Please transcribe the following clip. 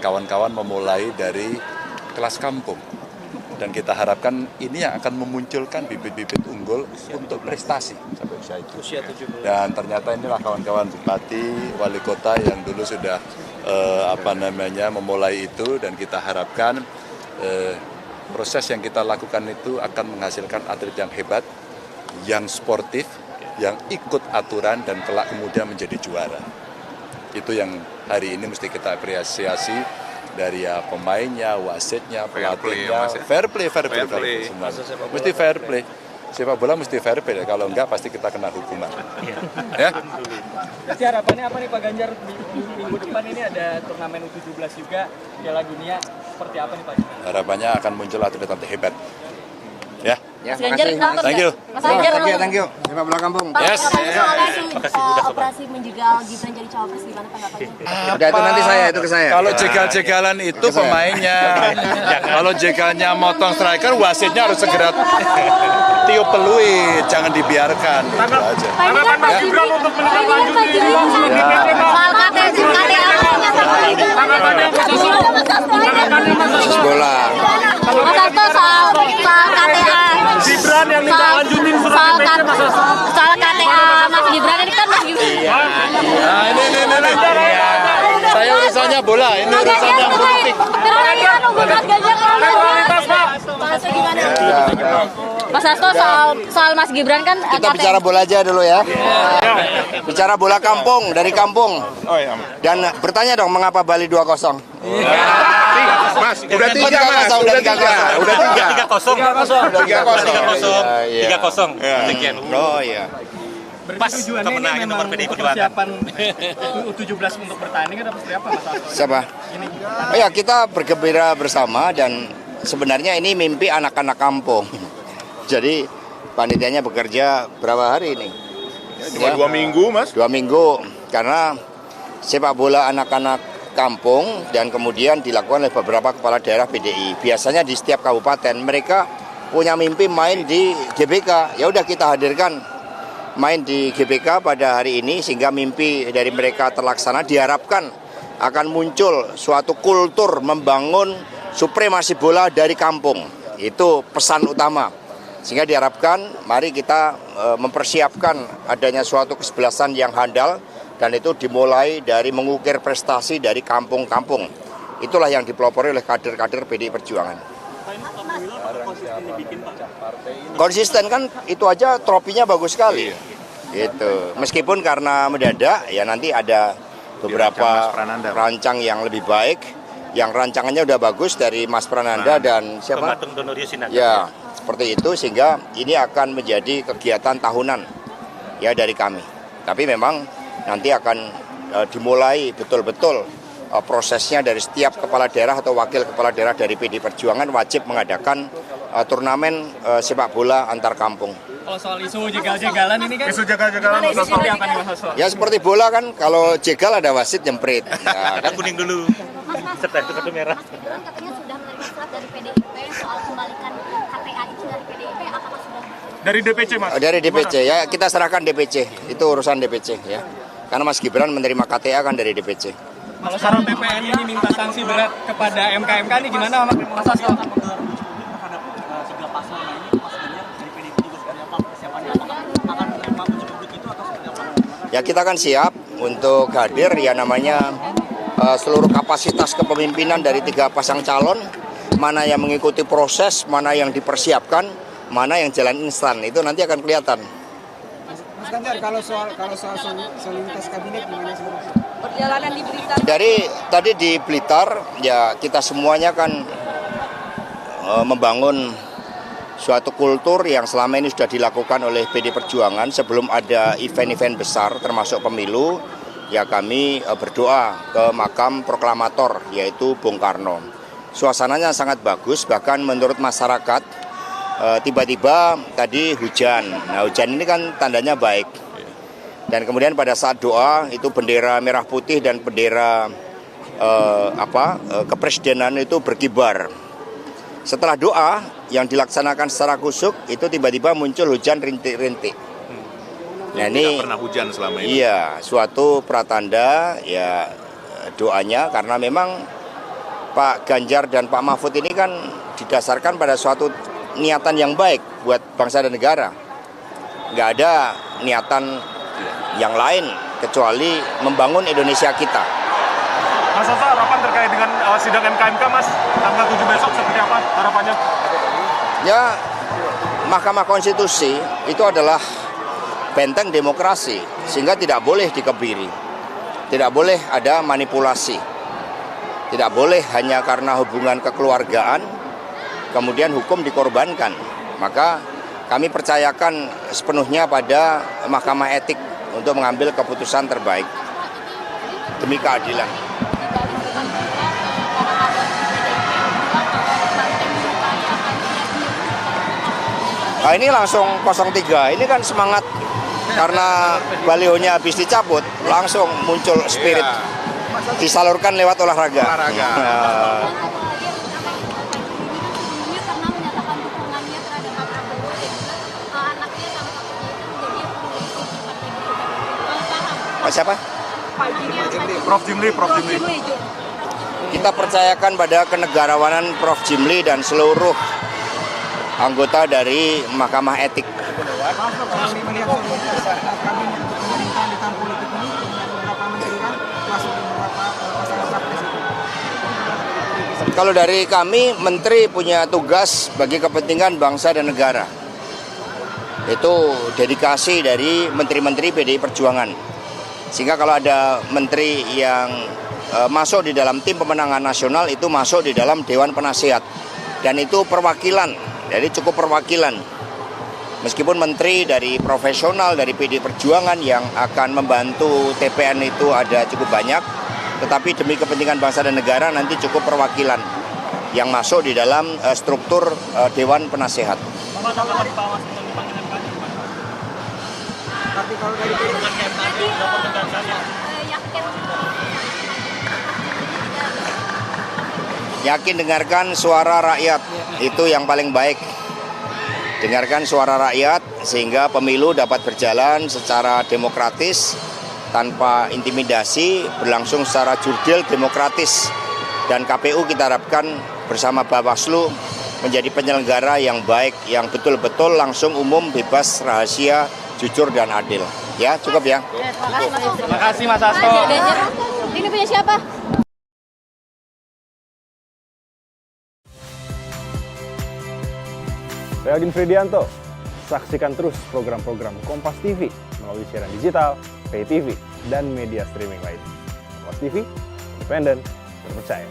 kawan-kawan memulai dari kelas kampung. Dan kita harapkan ini yang akan memunculkan bibit-bibit unggul untuk prestasi sampai usia itu. Dan ternyata inilah kawan-kawan bupati, wali kota yang dulu sudah memulai itu, dan kita harapkan proses yang kita lakukan itu akan menghasilkan atlet yang hebat, yang sportif, yang ikut aturan dan kelak kemudian menjadi juara. Itu yang hari ini mesti kita apresiasi dari pemainnya, wasitnya, pelatihnya, fair play semua. Mesti fair play. Sepak bola mesti fair play. Kalau enggak pasti kita kena hukuman. Ya. Jadi harapannya apa nih Pak Ganjar, di minggu depan ini ada turnamen U17 juga, Piala Dunia, seperti apa nih Pak? Harapannya akan muncul atlet-atlet hebat. Ya. Mas Ganjar, thank you. Mas Ganjar, thank you. Sepak bola kampung. Pak, Yes. soalnya operasi menjegal Gibran jadi cawapres, gimana tanggapannya? Udah, itu nanti itu ke saya. Kalau jegal-jegalan itu pemainnya. Kalau jegalnya motong striker, wasitnya harus segera tiup peluit, jangan dibiarkan. Gitu aja. Harapan Mas Gibran untuk menindaklanjuti soal bola. Mas Hasto soal KTA. Gibran yang lanjutin soal KTA Mas Gibran ini kan Mas Gibran. Nah, ini. Saya urusannya bola, ini urusannya politik. Mas Hasto soal Mas Gibran kan Kita bicara bola aja dulu ya. Bicara bola kampung, dari kampung. Dan bertanya dong, mengapa Bali 2-0? Mas, udah 3 Mas, udah 3. Udah 3-0. Sekian. Oh iya. Pas kemenangan nomor PDI Perjuangan. U17 untuk bertanding atau seperti apa Mas Hasto? Siapa? Oh ya, kita bergembira bersama, dan sebenarnya ini mimpi anak-anak kampung. Jadi panitianya bekerja berapa hari ini? Cuma 2 minggu Mas. 2 minggu, karena sepak bola anak-anak kampung dan kemudian dilakukan oleh beberapa kepala daerah PDI. Biasanya di setiap kabupaten mereka punya mimpi main di GBK. Ya udah, kita hadirkan main di GBK pada hari ini sehingga mimpi dari mereka terlaksana. Diharapkan akan muncul suatu kultur membangun supremasi bola dari kampung. Itu pesan utama. Sehingga diharapkan mari kita mempersiapkan adanya suatu kesebelasan yang handal, dan itu dimulai dari mengukir prestasi dari kampung-kampung. Itulah yang dipelopori oleh kader-kader PDI Perjuangan. Konsisten kan, itu aja tropinya bagus sekali. Gitu. Meskipun karena mendadak, ya nanti ada beberapa rancang yang lebih baik. Yang rancangannya udah bagus dari Mas Prananda dan siapa? Ya, seperti itu, sehingga ini akan menjadi kegiatan tahunan ya dari kami. Tapi memang nanti akan dimulai betul-betul prosesnya dari setiap kepala daerah atau wakil kepala daerah dari PDI Perjuangan wajib mengadakan turnamen sepak bola antar kampung. Kalau soal isu jegal-jegalan ini kan? Isu jegal-jegalan seperti apa nih Mas Hasto? Ya seperti bola kan, kalau jegal ada wasit nyemprit. Ya, kan? kuning dulu. Serta itu kartu merah. Katanya sudah menerima surat dari PDIP soal kembalikan KTA itu dari PDIP, apakah sudah? Dari DPC Mas. Dari DPC ya, kita serahkan DPC. Itu urusan DPC ya. Karena Mas Gibran menerima KTA kan dari DPC. Kalau sekarang BPN ini minta sanksi berat kepada MK ini gimana Mas Hasto? Ya, kita kan siap untuk hadir, ya namanya seluruh kapasitas kepemimpinan dari 3 pasang calon, mana yang mengikuti proses, mana yang dipersiapkan, mana yang jalan instan, itu nanti akan kelihatan. Mas Ganjar, kalau soal soliditas kabinet gimana sebenarnya? Perjalanan di Blitar. Dari tadi di Blitar, ya kita semuanya kan membangun suatu kultur yang selama ini sudah dilakukan oleh PDI Perjuangan. Sebelum ada event-event besar termasuk pemilu, ya kami berdoa ke makam proklamator yaitu Bung Karno. Suasananya sangat bagus, bahkan menurut masyarakat tiba-tiba tadi hujan. Nah, hujan ini kan tandanya baik. Dan kemudian pada saat doa itu bendera merah putih dan bendera kepresidenan itu berkibar. Setelah doa yang dilaksanakan secara khusyuk, itu tiba-tiba muncul hujan rintik-rintik. Nah, ini pernah hujan selama ini. Iya, suatu pratanda ya doanya, karena memang Pak Ganjar dan Pak Mahfud ini kan didasarkan pada suatu niatan yang baik buat bangsa dan negara. Nggak ada niatan yang lain kecuali membangun Indonesia kita. Mas Hasto, harapan terkait dengan sidang MK Mas, tanggal 7 besok seperti apa harapannya? Ya, Mahkamah Konstitusi itu adalah benteng demokrasi, sehingga tidak boleh dikebiri, tidak boleh ada manipulasi, tidak boleh hanya karena hubungan kekeluargaan, kemudian hukum dikorbankan. Maka kami percayakan sepenuhnya pada Mahkamah Etik untuk mengambil keputusan terbaik demi keadilan. Nah, ini langsung 03, ini kan semangat karena balihonya habis dicabut, langsung muncul spirit, disalurkan lewat olahraga. Siapa? Prof. Jimli. Kita percayakan pada kenegarawanan Prof. Jimli dan seluruh anggota dari Mahkamah Etik. Kami melihat soliditas kabinet untuk pemerintahan di tahun politik ini dengan beberapa menteri kan masuk beberapa pasangan capres itu. Kalau dari kami, menteri punya tugas bagi kepentingan bangsa dan negara. Itu dedikasi dari menteri-menteri PDI Perjuangan. Sehingga kalau ada menteri yang masuk di dalam tim pemenangan nasional, itu masuk di dalam Dewan Penasihat. Dan itu perwakilan, jadi cukup perwakilan. Meskipun menteri dari profesional, dari PDI Perjuangan yang akan membantu TPN itu ada cukup banyak, tetapi demi kepentingan bangsa dan negara nanti cukup perwakilan yang masuk di dalam struktur Dewan Penasihat. Tapi kalau dari Yakin dengarkan suara rakyat, itu yang paling baik. Dengarkan suara rakyat sehingga pemilu dapat berjalan secara demokratis, tanpa intimidasi, berlangsung secara jurdil demokratis. Dan KPU kita harapkan bersama Bawaslu menjadi penyelenggara yang baik, yang betul-betul langsung umum, bebas, rahasia, jujur dan adil. Ya, cukup ya. Terima kasih Mas Hasto. Ini punya siapa? Saya Aldin Fridianto. Saksikan terus program-program Kompas TV melalui siaran digital, pay TV, dan media streaming lain. Kompas TV, independen, terpercaya.